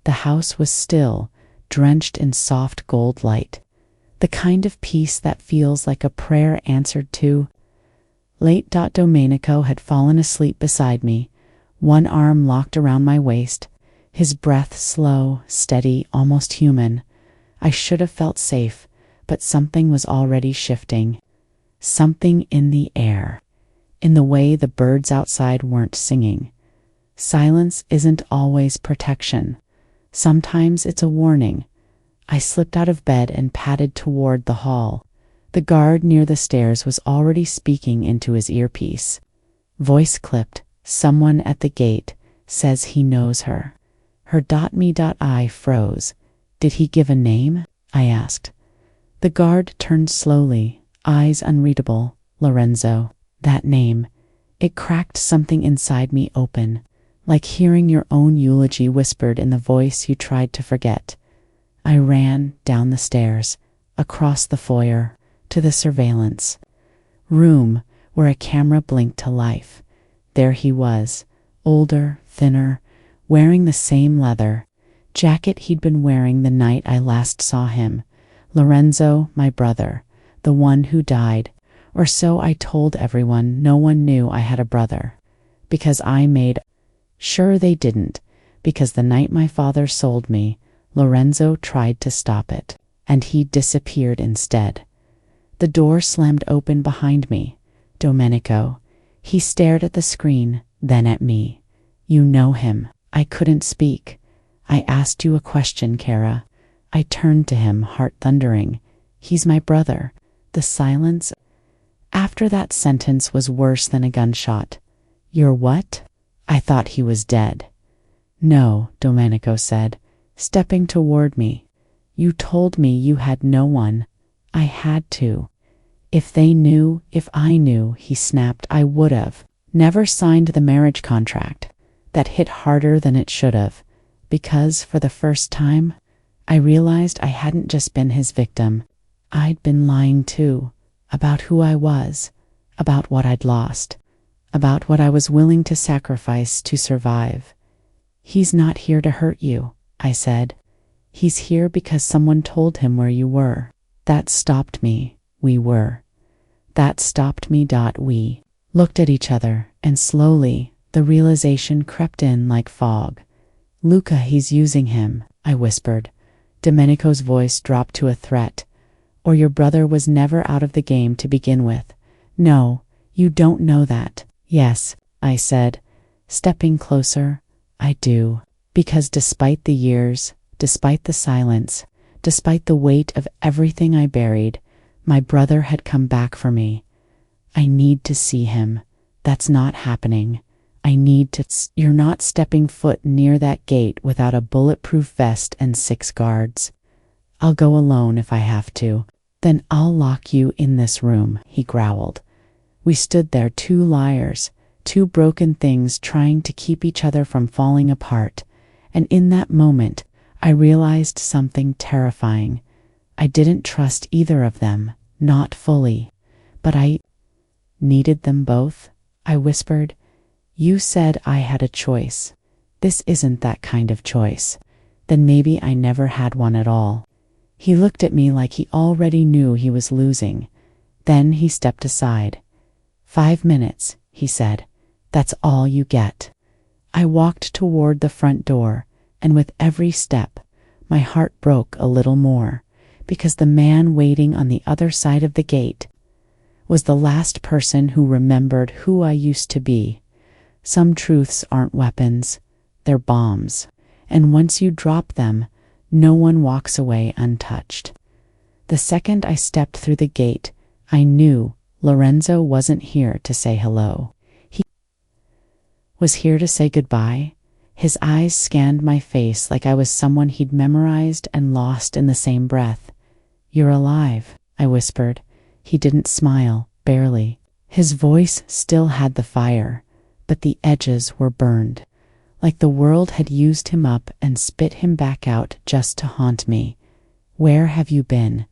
The house was still, drenched in soft gold light, the kind of peace that feels like a prayer answered to. Late Domenico had fallen asleep beside me, one arm locked around my waist, his breath slow, steady, almost human. I should have felt safe, but something was already shifting. Something in the air, in the way the birds outside weren't singing. Silence isn't always protection. Sometimes it's a warning. I slipped out of bed and padded toward the hall. The guard near the stairs was already speaking into his earpiece. Voice clipped, "Someone at the gate says he knows her." Her .me.I froze. "Did he give a name?" I asked. The guard turned slowly, eyes unreadable. "Lorenzo." That name. It cracked something inside me open, like hearing your own eulogy whispered in the voice you tried to forget. I ran down the stairs, across the foyer, to the surveillance room where a camera blinked to life. There he was, older, thinner, wearing the same leather jacket he'd been wearing the night I last saw him. Lorenzo, my brother, the one who died. Or so I told everyone. No one knew I had a brother. Because I made sure they didn't. Because the night my father sold me, Lorenzo tried to stop it. And he disappeared instead. The door slammed open behind me. Domenico. He stared at the screen, then at me. "You know him." I couldn't speak. "I asked you a question, Kara." I turned to him, heart thundering. "He's my brother." The silence after that sentence was worse than a gunshot. "You're what?" I thought he was dead. "No," Domenico said, stepping toward me. "You told me you had no one." "I had to. If they knew, if I knew," he snapped, "I would have never signed the marriage contract." That hit harder than it should have, because for the first time, I realized I hadn't just been his victim. I'd been lying too, about who I was, about what I'd lost, about what I was willing to sacrifice to survive. "He's not here to hurt you," I said. "He's here because someone told him where you were." That stopped me. We were. That stopped me. We looked at each other, and slowly the realization crept in like fog. "Luca, he's using him," I whispered. Domenico's voice dropped to a threat. "Or your brother was never out of the game to begin with." "No, you don't know that." "Yes," I said, stepping closer. "I do. Because despite the years, despite the silence, despite the weight of everything I buried, my brother had come back for me. I need to see him. That's not happening. I need to." "You're not stepping foot near that gate without a bulletproof vest and 6 guards. I'll go alone if I have to." "Then I'll lock you in this room," he growled. We stood there, 2 liars, 2 broken things trying to keep each other from falling apart. And in that moment, I realized something terrifying. I didn't trust either of them, not fully. But I needed them both, I whispered. "You said I had a choice. This isn't that kind of choice." "Then maybe I never had one at all." He looked at me like he already knew he was losing. Then he stepped aside. "5 minutes," he said. "That's all you get." I walked toward the front door, and with every step, my heart broke a little more, because the man waiting on the other side of the gate was the last person who remembered who I used to be. Some truths aren't weapons, they're bombs, and once you drop them, no one walks away untouched. The second I stepped through the gate, I knew Lorenzo wasn't here to say hello. He was here to say goodbye. His eyes scanned my face like I was someone he'd memorized and lost in the same breath. "You're alive," I whispered. He didn't smile, barely. His voice still had the fire, but the edges were burned, like the world had used him up and spit him back out just to haunt me. "Where have you been?"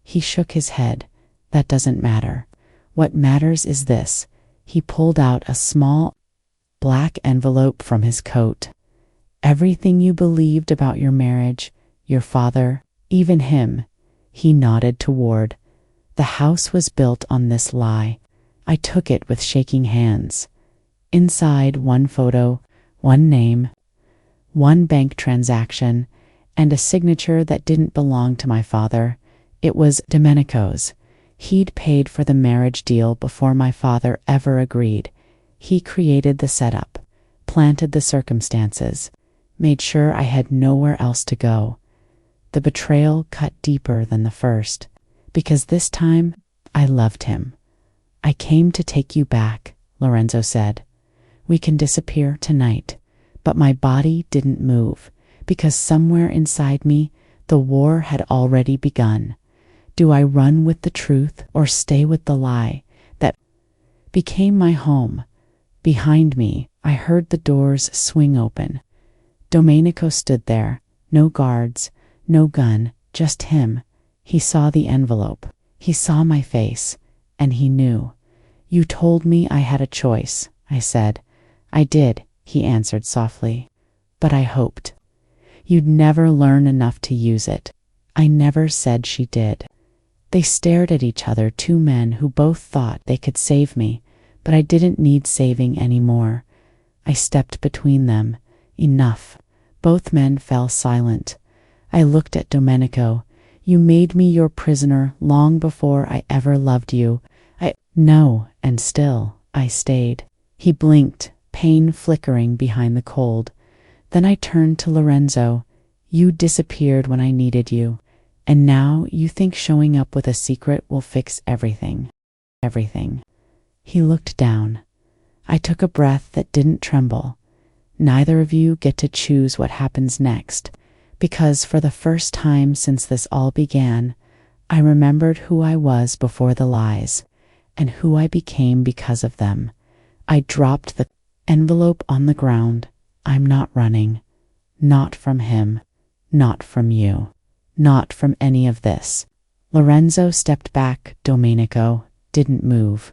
He shook his head. "That doesn't matter. What matters is this." He pulled out a small black envelope from his coat. "Everything you believed about your marriage, your father, even him." He nodded toward. "The house was built on this lie." I took it with shaking hands. Inside, 1 photo, 1 name, 1 bank transaction, and a signature that didn't belong to my father. It was Domenico's. He'd paid for the marriage deal before my father ever agreed. He created the setup, planted the circumstances, made sure I had nowhere else to go. The betrayal cut deeper than the first, because this time I loved him. I came to take you back, Lorenzo said. We can disappear tonight. But my body didn't move, because somewhere inside me, the war had already begun. Do I run with the truth or stay with the lie that became my home? Behind me, I heard the doors swing open. Domenico stood there, no guards, no gun, just him. He saw the envelope. He saw my face, and he knew. You told me I had a choice, I said. I did, he answered softly. But I hoped you'd never learn enough to use it. I never said she did. They stared at each other, two men who both thought they could save me, but I didn't need saving anymore. I stepped between them. Enough. Both men fell silent. I looked at Domenico. You made me your prisoner long before I ever loved you. No, and still I stayed. He blinked, pain flickering behind the cold. Then I turned to Lorenzo. You disappeared when I needed you, and now you think showing up with a secret will fix everything. Everything. He looked down. I took a breath that didn't tremble. Neither of you get to choose what happens next, because for the first time since this all began, I remembered who I was before the lies, and who I became because of them. I dropped the envelope on the ground. I'm not running. Not from him. Not from you. Not from any of this. Lorenzo stepped back. Domenico didn't move.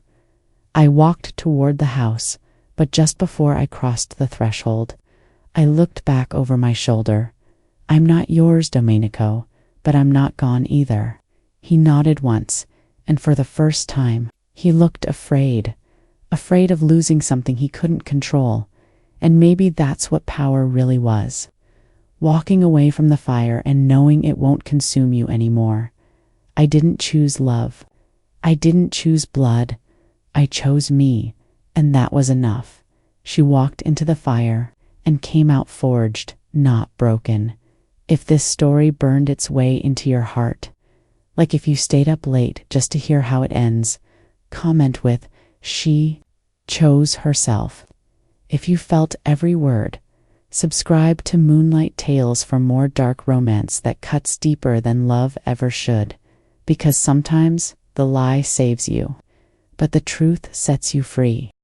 I walked toward the house, but just before I crossed the threshold, I looked back over my shoulder. I'm not yours, Domenico, but I'm not gone either. He nodded once, and for the first time, he looked afraid of losing something he couldn't control, and maybe that's what power really was. Walking away from the fire and knowing it won't consume you anymore. I didn't choose love. I didn't choose blood. I chose me, and that was enough. She walked into the fire and came out forged, not broken. If this story burned its way into your heart, like if you stayed up late just to hear how it ends, comment with, she chose herself. If you felt every word, subscribe to Moonlight Tales for more dark romance that cuts deeper than love ever should, because sometimes the lie saves you, but the truth sets you free.